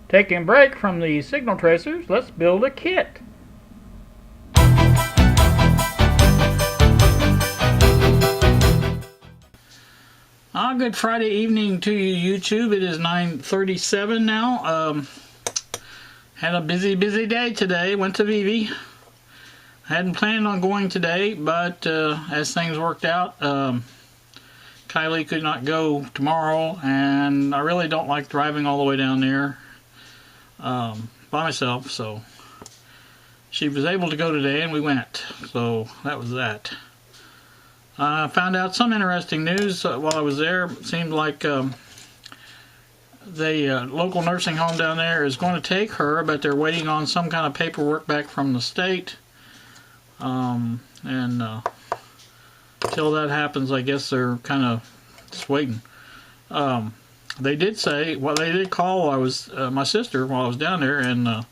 Taking a break from the signal tracers, let's build a kit. Good Friday evening to you, YouTube. It is 9:37 now. Had a busy day today. Went to Vivi. Hadn't planned on going today, but as things worked out, Kylie could not go tomorrow, and I really don't like driving all the way down there by myself, so she was able to go today, and we went. So that was that. I found out some interesting news while I was there. It seemed like the local nursing home down there is going to take her, but they're waiting on some kind of paperwork back from the state. And until that happens, I guess they're kind of just waiting. They did say, well, they did call my sister while I was down there, and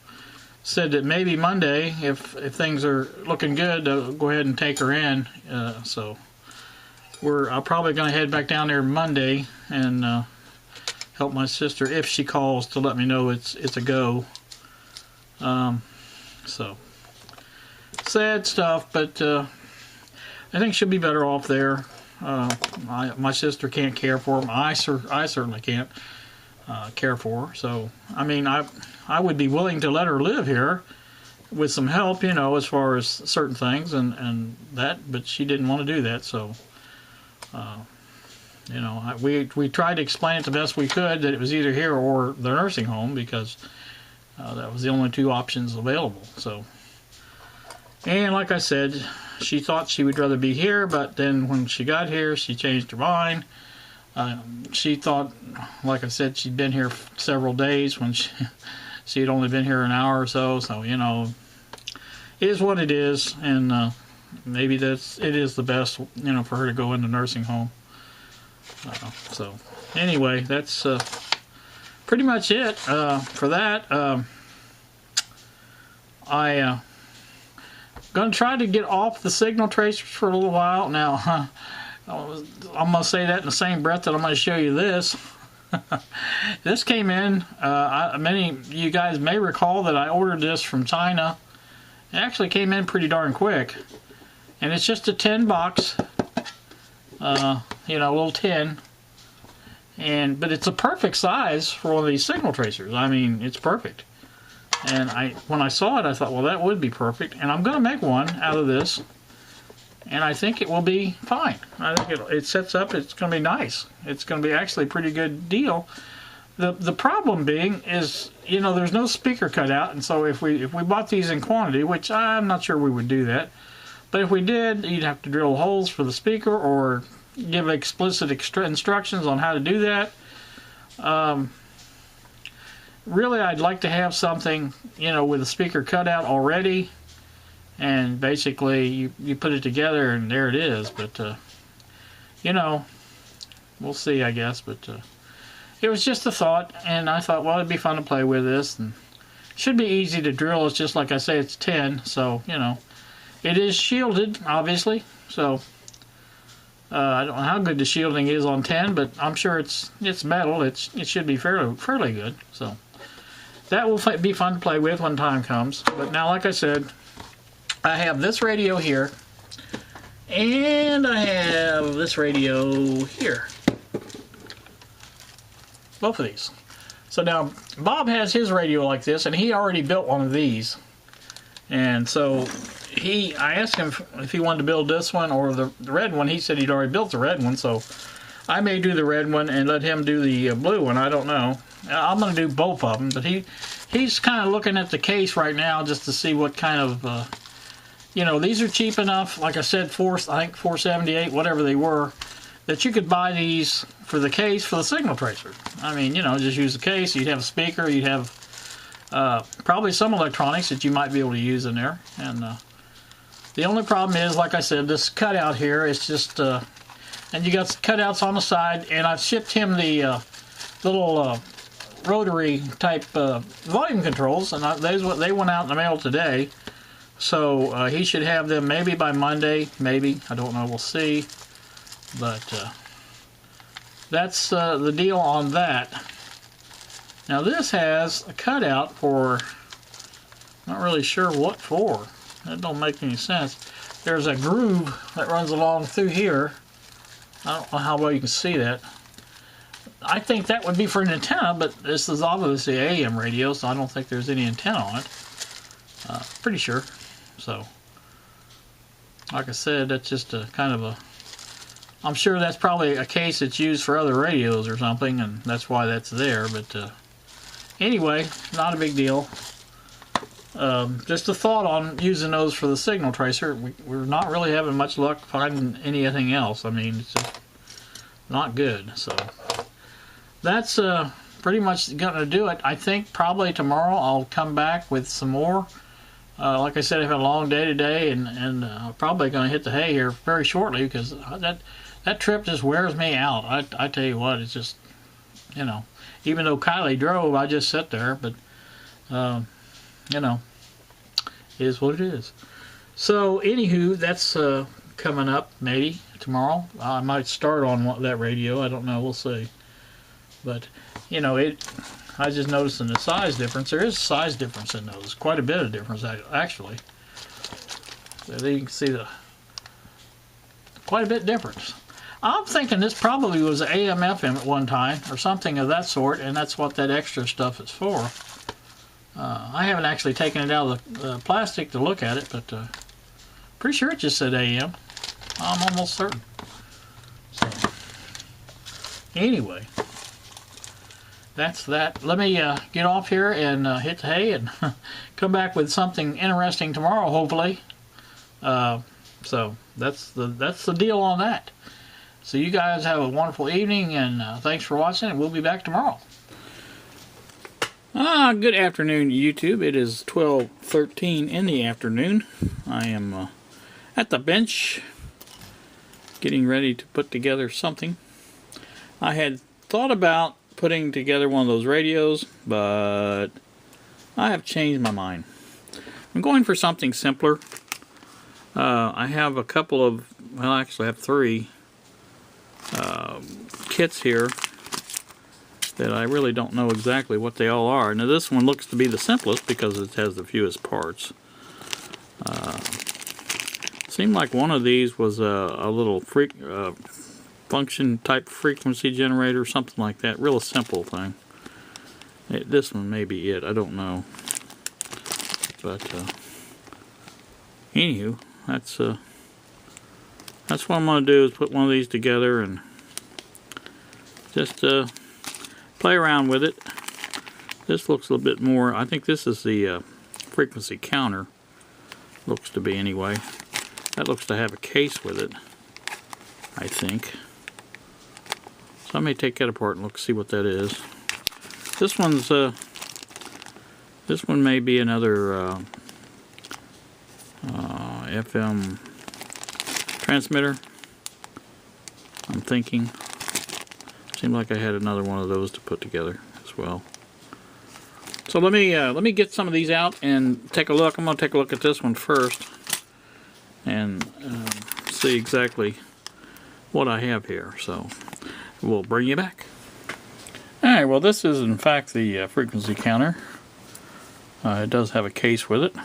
said that maybe Monday, if things are looking good, they'll go ahead and take her in. So I'm probably going to head back down there Monday and help my sister if she calls to let me know it's a go. So sad stuff, but I think she'll be better off there. My sister can't care for him. I certainly can't care for her. So I mean, I would be willing to let her live here with some help, you know, as far as certain things and that, but she didn't want to do that. So you know, we tried to explain it the best we could that it was either here or the nursing home, because that was the only two options available. So, and like I said, she thought she would rather be here, but then when she got here, she changed her mind. She thought, like I said, she'd been here several days when she had only been here an hour or so. So, you know, it is what it is, and maybe it is the best, you know, for her to go into nursing home. So anyway, that's pretty much it for that. I'm going to try to get off the signal tracers for a little while. Now, I'm going to say that in the same breath that I'm going to show you this. This came in, many of you guys may recall that I ordered this from China. It actually came in pretty darn quick. And it's just a tin box, you know, a little tin. But it's a perfect size for one of these signal tracers. I mean, it's perfect. And when I saw it, I thought, well, that would be perfect. And I'm going to make one out of this. And I think it will be fine. I think it sets up, it's going to be nice. It's going to be actually a pretty good deal. The problem being is, you know, there's no speaker cut out. And so if we bought these in quantity, which I'm not sure we would do that, but if we did, you'd have to drill holes for the speaker or give explicit instructions on how to do that. Really, I'd like to have something, you know, with a speaker cut out already, and basically you put it together and there it is. But you know, we'll see, I guess. But it was just a thought, and I thought, well, it'd be fun to play with this, and it should be easy to drill. It's just like I say, it's tin, so you know. It is shielded, obviously, so I don't know how good the shielding is on tin, but I'm sure it's metal. It should be fairly good. So that will be fun to play with when time comes. But now, like I said, I have this radio here, and I have this radio here. Both of these. So now Bob has his radio like this, and he already built one of these, and so I asked him if he wanted to build this one or the red one. He said he'd already built the red one, so I may do the red one and let him do the blue one. I don't know. I'm going to do both of them, but he's kind of looking at the case right now just to see what kind of, you know, these are cheap enough. Like I said, I think $4.78, whatever they were, that you could buy these for the case for the signal tracer. I mean, you know, just use the case. You'd have a speaker. You'd have probably some electronics that you might be able to use in there, and the only problem is, like I said, this cutout here is just, and you got cutouts on the side, and I've shipped him the little rotary type volume controls, and they went out in the mail today, so he should have them maybe by Monday, maybe, I don't know, we'll see, but that's the deal on that. Now this has a cutout for, not really sure what for. That don't make any sense. There's a groove that runs along through here. I don't know how well you can see that. I think that would be for an antenna, but this is obviously an AM radio, so I don't think there's any antenna on it. Pretty sure. So, like I said, that's just a kind of a... I'm sure that's probably a case that's used for other radios or something, and that's why that's there, but anyway, not a big deal. Just a thought on using those for the signal tracer. We're not really having much luck finding anything else. I mean, it's just not good. So that's pretty much going to do it. I think probably tomorrow I'll come back with some more. Like I said, I've had a long day today, and I'm probably going to hit the hay here very shortly, because that trip just wears me out. I tell you what, it's just, you know, even though Kylie drove, I just sit there, but you know, it is what it is. So anywho, that's coming up maybe tomorrow. I might start on that radio. I don't know. We'll see. But you know, I just noticing the size difference. There is a size difference in those. Quite a bit of difference actually. So there you can see quite a bit difference. I'm thinking this probably was AM FM at one time or something of that sort, and that's what that extra stuff is for. I haven't actually taken it out of the plastic to look at it, but pretty sure it just said AM. I'm almost certain. So, anyway, that's that. Let me get off here and hit the hay and come back with something interesting tomorrow, hopefully. So that's the deal on that. So you guys have a wonderful evening, and thanks for watching, and we'll be back tomorrow. Good afternoon, YouTube. It is 12:13 in the afternoon. I am at the bench getting ready to put together something. I had thought about putting together one of those radios, but I have changed my mind. I'm going for something simpler. I have a couple of, well, actually I have 3 kits here that I really don't know exactly what they all are. Now this one looks to be the simplest because it has the fewest parts. Seemed like one of these was a little function type frequency generator, something like that. Real simple thing. This one may be it, I don't know. But anywho, that's what I'm going to do, is put one of these together and just play around with it. This looks a little bit more, I think this is the frequency counter, looks to be anyway. That looks to have a case with it, I think. So I may take that apart and look, see what that is. This one's this one may be another FM transmitter, I'm thinking. Seemed like I had another one of those to put together as well. So let me get some of these out and take a look. I'm going to take a look at this one first and see exactly what I have here. So we'll bring you back. Alright, well this is in fact the frequency counter. It does have a case with it.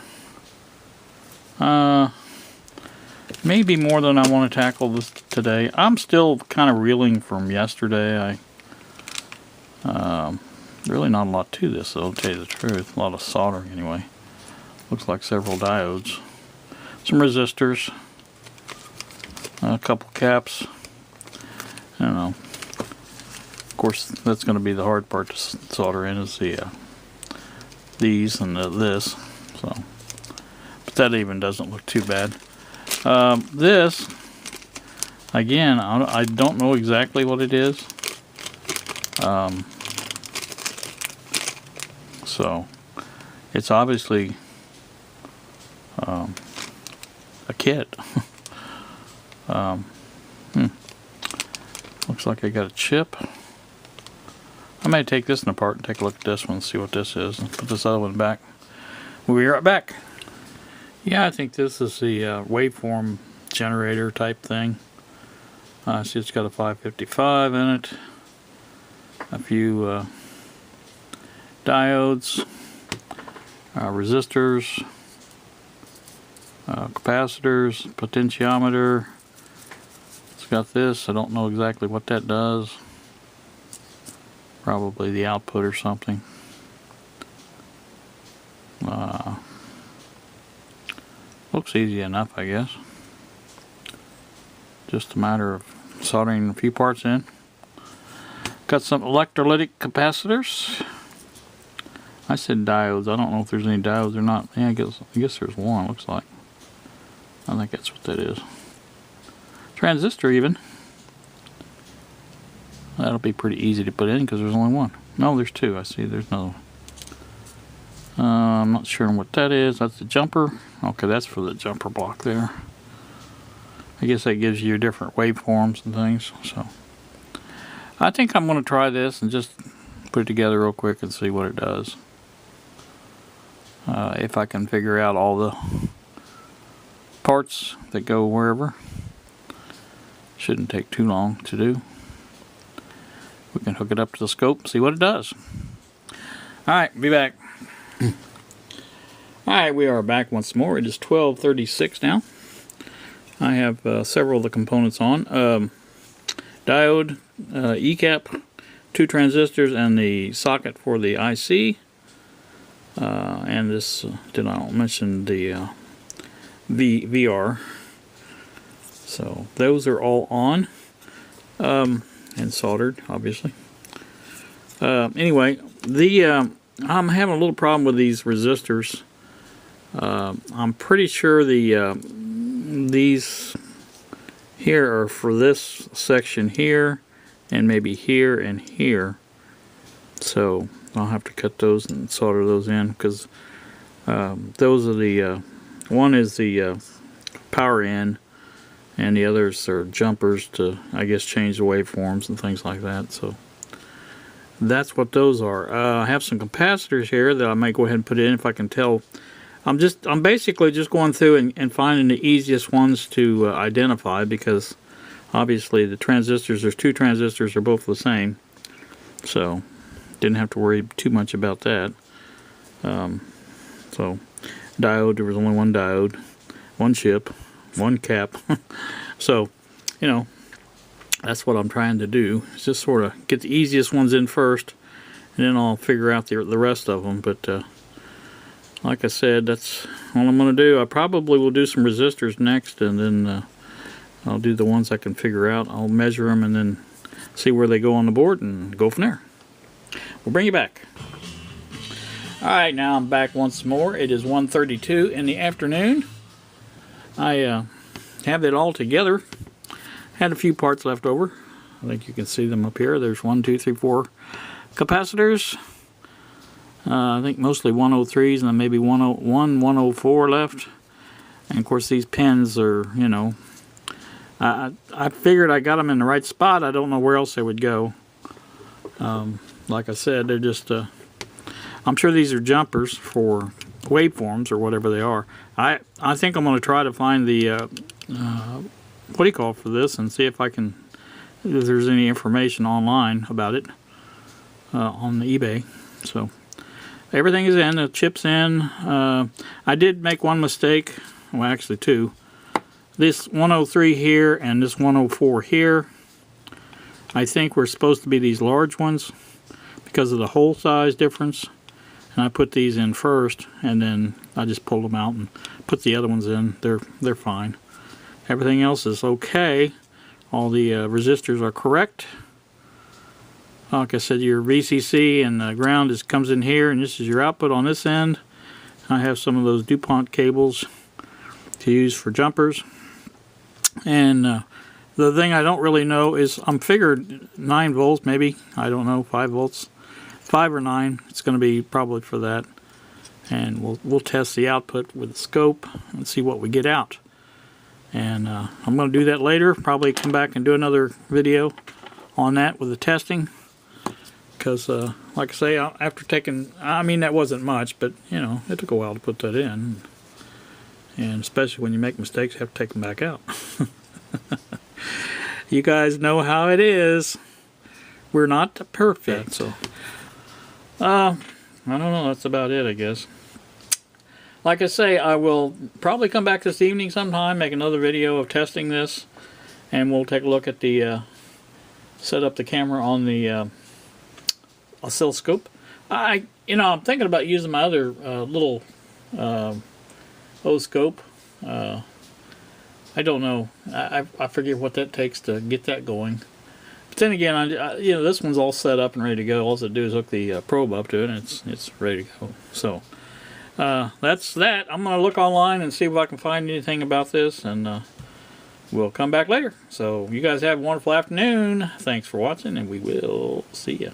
Maybe more than I want to tackle this today. I'm still kind of reeling from yesterday. Really not a lot to this, though, to tell you the truth. A lot of soldering anyway. Looks like several diodes. Some resistors. A couple caps. I don't know. Of course, that's going to be the hard part to solder in, is the these and this. So, but that even doesn't look too bad. This, again, I don't know exactly what it is. So, it's obviously a kit. Looks like I got a chip. I may take this one apart and take a look at this one and see what this is, and put this other one back. We'll be right back. Yeah, I think this is the waveform generator type thing. See, it's got a 555 in it. A few diodes, resistors, capacitors, potentiometer. It's got this. I don't know exactly what that does. Probably the output or something. Looks easy enough, I guess. Just a matter of soldering a few parts in. Got some electrolytic capacitors. I said diodes. I don't know if there's any diodes or not. Yeah, I guess there's one, looks like. I think that's what that is. Transistor even. That'll be pretty easy to put in because there's only one. No, there's two. I see there's another one. I'm not sure what that is. That's the jumper. Okay, that's for the jumper block there. I guess that gives you your different waveforms and things. So I think I'm going to try this and just put it together real quick and see what it does. If I can figure out all the parts that go wherever. Shouldn't take too long to do. We can hook it up to the scope and see what it does. Alright, be back. Alright, we are back once more. It is 12:36 now. I have several of the components on. Diode, E-cap, 2 transistors, and the socket for the IC. And this, did I mention the VR. So those are all on and soldered, obviously. Anyway, I'm having a little problem with these resistors. I'm pretty sure these here are for this section here, and maybe here and here. So I'll have to cut those and solder those in, because those are the one is the power in, and the others are jumpers to, I guess, change the waveforms and things like that. So that's what those are. I have some capacitors here that I might go ahead and put in if I can tell. I'm basically just going through and finding the easiest ones to identify, because obviously the transistors, there's 2 transistors, are both the same. So didn't have to worry too much about that. So diode, there was only one diode, one chip, one cap. So, you know, that's what I'm trying to do. Is just sort of get the easiest ones in first, and then I'll figure out the rest of them. But like I said, that's all I'm going to do. I probably will do some resistors next, and then I'll do the ones I can figure out. I'll measure them and then see where they go on the board and go from there. We'll bring you back. Alright, now I'm back once more. It is 1:32 in the afternoon. I have it all together. Had a few parts left over. I think you can see them up here. There's 1, 2, 3, 4 capacitors. I think mostly 103s, and then maybe 101, 104 left. And of course these pins are, you know, I figured I got them in the right spot. I don't know where else they would go. Like I said, they're just, I'm sure these are jumpers for waveforms or whatever they are. I think I'm going to try to find the, what do you call for this, and see if I can, if there's any information online about it on the eBay. So everything is in, the chip's in. I did make one mistake, well actually 2. This 103 here and this 104 here, I think were supposed to be these large ones because of the hole size difference. And I put these in first, and then I just pulled them out and put the other ones in. They're fine. Everything else is okay. All the resistors are correct. Like I said, your VCC and the ground comes in here, and this is your output on this end. I have some of those DuPont cables to use for jumpers. And the thing I don't really know is, I'm figured 9 volts maybe. I don't know, 5 volts. 5 or 9, it's going to be probably for that. And we'll test the output with the scope and see what we get out. And I'm going to do that later. Probably come back and do another video on that with the testing. Because, like I say, after taking, I mean, that wasn't much, but, you know, it took a while to put that in. And especially when you make mistakes, you have to take them back out. You guys know how it is. We're not perfect. So, I don't know. That's about it, I guess. Like I say, I will probably come back this evening sometime, make another video of testing this, and we'll take a look at the set up the camera on the oscilloscope. I'm thinking about using my other little oscope. I don't know. I forget what that takes to get that going. But then again, this one's all set up and ready to go. All I do is hook the probe up to it, and it's ready to go. So that's that. I'm gonna look online and see if I can find anything about this, and we'll come back later. So you guys have a wonderful afternoon. Thanks for watching, and we will see you.